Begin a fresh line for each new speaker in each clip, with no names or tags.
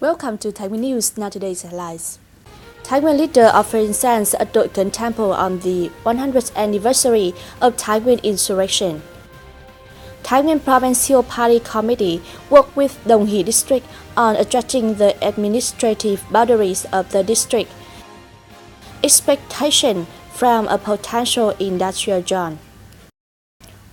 Welcome to Thái News. Now today's headlines. Thái leader offers incense at Doi Kun Temple on the 100th anniversary of Thái insurrection. Thái Provincial Party Committee worked with Dong Hỷ District on adjusting the administrative boundaries of the district. Expectation from a potential industrial zone.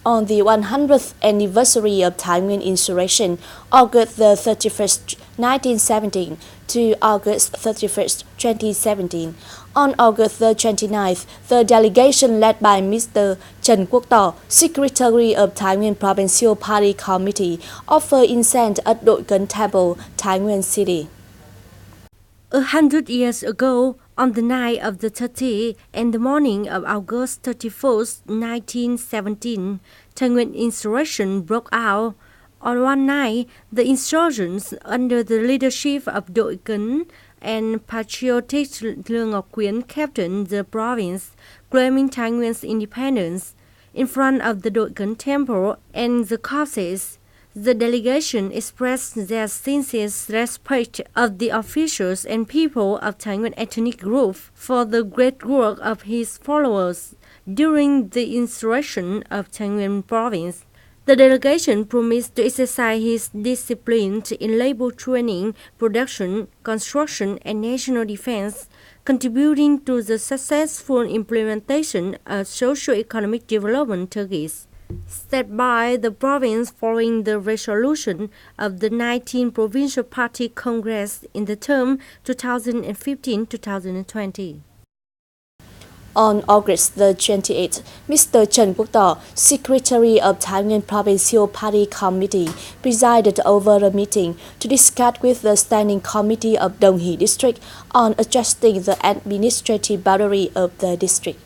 On the 100th anniversary of Thái insurrection, August the 31st, 1917 to August 31st, 2017, on August the 29th, the delegation led by Mr. Trần Quốc Tỏ, Secretary of Thái Provincial Party Committee, offered incense at Doi Kun Temple, Thái Nguyên City.
100 years ago, on the night of the 30th and the morning of August 31st, 1917, Thái Nguyên insurrection broke out. On one night, the insurgents under the leadership of Doi Kun and patriotic Nguyen captained the province, claiming Thái Nguyên independence. In front of the Doi Kun temple and the corpses, the delegation expressed their sincere respect of the officials and people of Thái Nguyên ethnic group for the great work of his followers during the insurrection of Thái Nguyên province. The delegation promised to exercise his discipline in labor training, production, construction, and national defense, contributing to the successful implementation of socio-economic development targets set by the province following the resolution of the 19th Provincial Party Congress in the term 2015-2020.
On August the 28th, Mr. Trần Quốc Tỏ, Secretary of Thái Nguyên Provincial Party Committee, presided over a meeting to discuss with the Standing Committee of Dong Hỷ District on adjusting the administrative boundary of the district.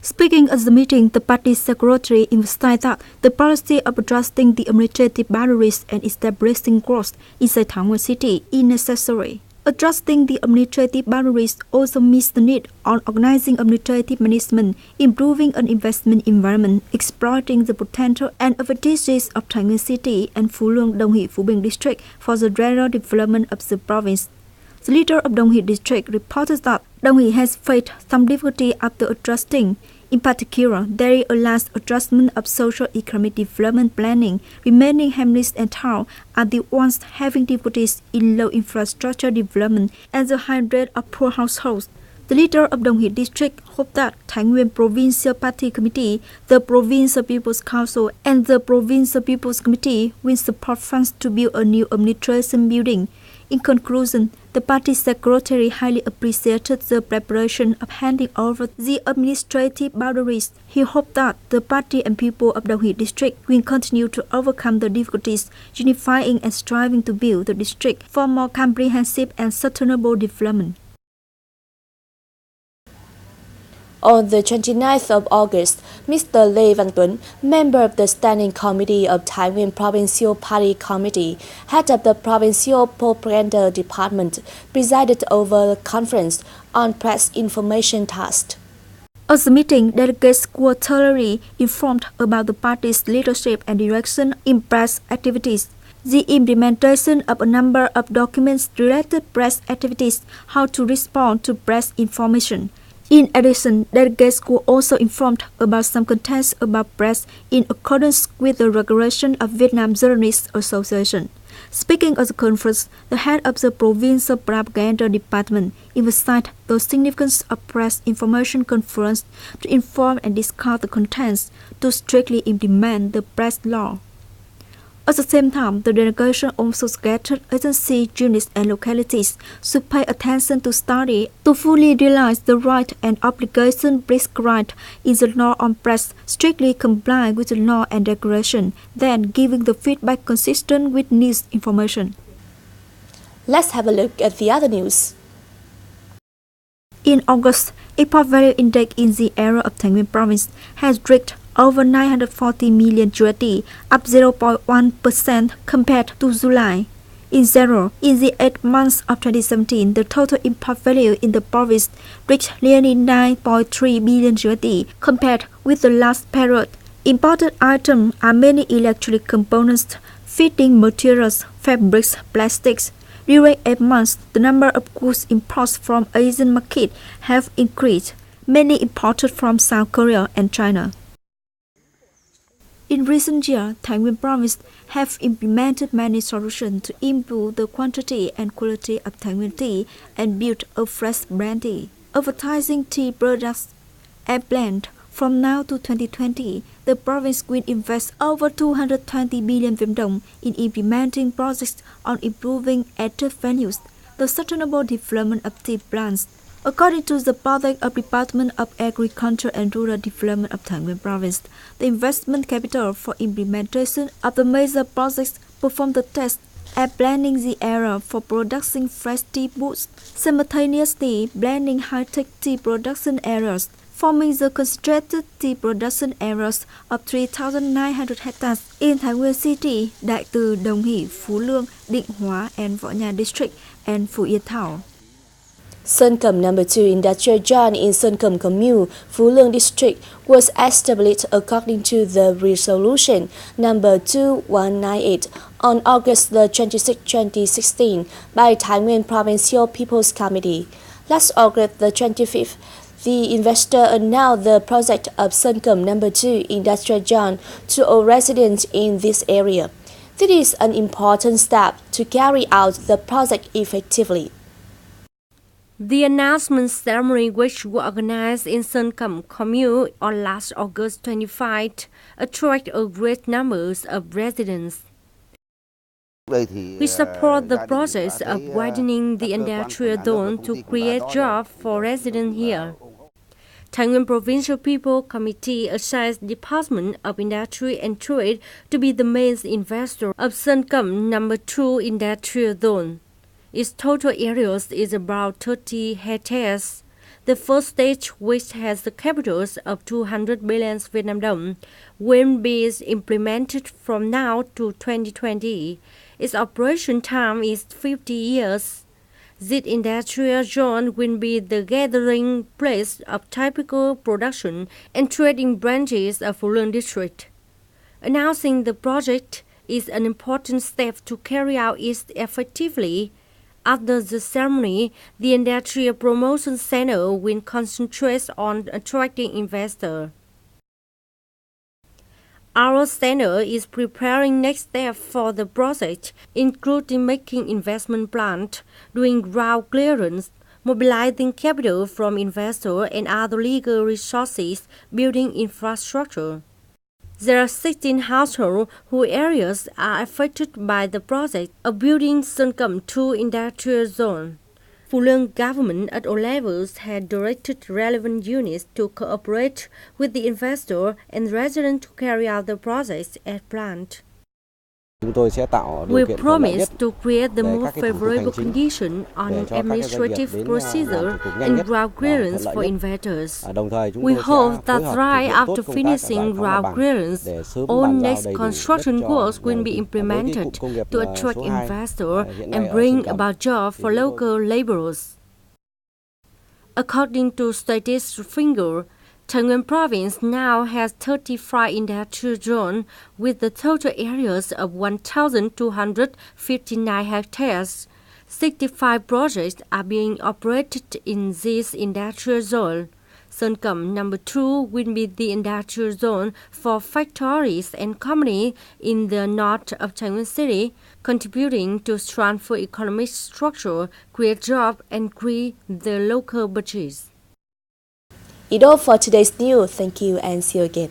Speaking at the meeting, the party secretary emphasized that the policy of adjusting the administrative boundaries and establishing growth inside Thái Nguyên City is necessary. Adjusting the administrative boundaries also meets the need on organizing administrative management, improving an investment environment, exploiting the potential and advantages of Thái Nguyên City and Phú Lương Dong Hỷ Phú Bình district for the general development of the province. The leader of Dong Hỷ district reported that Dong Hỷ has faced some difficulty after adjusting. In particular, there is a last adjustment of social-economic development planning, remaining hamlets and towns are the ones having difficulties in low infrastructure development and the high rate of poor households. The leader of Dong Hỷ district hoped that Thái Nguyên Provincial Party Committee, the Provincial People's Council, and the Provincial People's Committee will support funds to build a new administration building. In conclusion, the party secretary highly appreciated the preparation of handing over the administrative boundaries. He hoped that the party and people of Dong Hỷ district will continue to overcome the difficulties, unifying and striving to build the district for more comprehensive and sustainable development.
On the 29th of August, Mr. Lê Văn Tuấn, member of the Standing Committee of Thái Nguyên Provincial Party Committee, head of the Provincial Propaganda Department, presided over the conference on press information task.
At the meeting, delegates were thoroughly informed about the party's leadership and direction in press activities, the implementation of a number of documents related to press activities, how to respond to press information. In addition, delegates were also informed about some contents about press in accordance with the regulation of Vietnam Journalists Association. Speaking at the conference, the head of the Provincial Propaganda Department emphasized the significance of press information conference to inform and discuss the contents to strictly implement the press law. At the same time, the delegation also suggested agency units and localities should pay attention to study to fully realize the right and obligation prescribed in the law on press, strictly comply with the law and regulation, then giving the feedback consistent with news information.
Let's have a look at the other news.
In August, export value index in the area of Thái Nguyên province has reached over 940 million USD, up 0.1% compared to July. In the 8 months of 2017, the total import value in the province reached nearly 9.3 billion USD compared with the last period. Imported items are mainly electronic components, feeding materials, fabrics, plastics. During 8 months, the number of goods imports from Asian market have increased, mainly imported from South Korea and China. In recent years, Thái Nguyên province have implemented many solutions to improve the quantity and quality of Thái Nguyên tea and build a fresh brand tea. Advertising tea products at blend. From now to 2020, the province will invest over 220 billion Vietnam dong in implementing projects on improving active values, the sustainable development of tea plants. According to the project of Department of Agriculture and Rural Development of Thái Nguyên Province, the investment capital for implementation of the major projects perform the test at blending the area for producing fresh tea booths, simultaneously blending high-tech tea production areas, forming the concentrated tea production areas of 3,900 hectares in Thái Nguyên City, Đại Từ, Đồng Hỷ, Phú Lương, Định Hóa, and Võ Nhai District, and Phú Yên Thảo.
Sơn Cẩm No. 2 Industrial Zone in Sơn Cẩm Commune, Phú Lương District was established according to the Resolution number 2198 on August 26, 2016 by Thái Nguyên Provincial People's Committee. Last August 25th, the investor announced the project of Sơn Cẩm No. 2 Industrial Zone to all residents in this area. This is an important step to carry out the project effectively.
The announcement ceremony, which was organized in Sơn Cẩm Commune on last August 25, attracted a great number of residents. We support the process of widening the industrial zone to create jobs for residents here. Thái Nguyên Provincial People Committee assigns Department of Industry and Trade to be the main investor of Sơn Cẩm No. 2 Industrial Zone. Its total area is about 30 hectares. The first stage, which has the capitals of 200 billion Vietnam dong, will be implemented from now to 2020. Its operation time is 50 years. This industrial zone will be the gathering place of typical production and trading branches of Phú Lương District. Announcing the project is an important step to carry out it effectively. After the ceremony, the Industrial Promotion Center will concentrate on attracting investors. Our center is preparing next steps for the project, including making investment plans, doing ground clearance, mobilizing capital from investors and other legal resources, building infrastructure. There are 16 households whose areas are affected by the project of building Sơn Cẩm 2 Industrial Zone. Phú Lương government at all levels had directed relevant units to cooperate with the investor and residents to carry out the project as planned. We promise to create the most favorable conditions on administrative procedure and ground clearance for investors. We hope that right after finishing ground clearance, all next construction works will be implemented to attract investors and bring about jobs for local laborers. According to statistics figures, Thái Nguyên Province now has 35 industrial zones with the total areas of 1,259 hectares. 65 projects are being operated in this industrial zone. Sơn Cẩm No. 2 will be the industrial zone for factories and companies in the north of Thái Nguyên City, contributing to transfer economic structure, create jobs, and create the local budgets.
It's all for today's news. Thank you and see you again.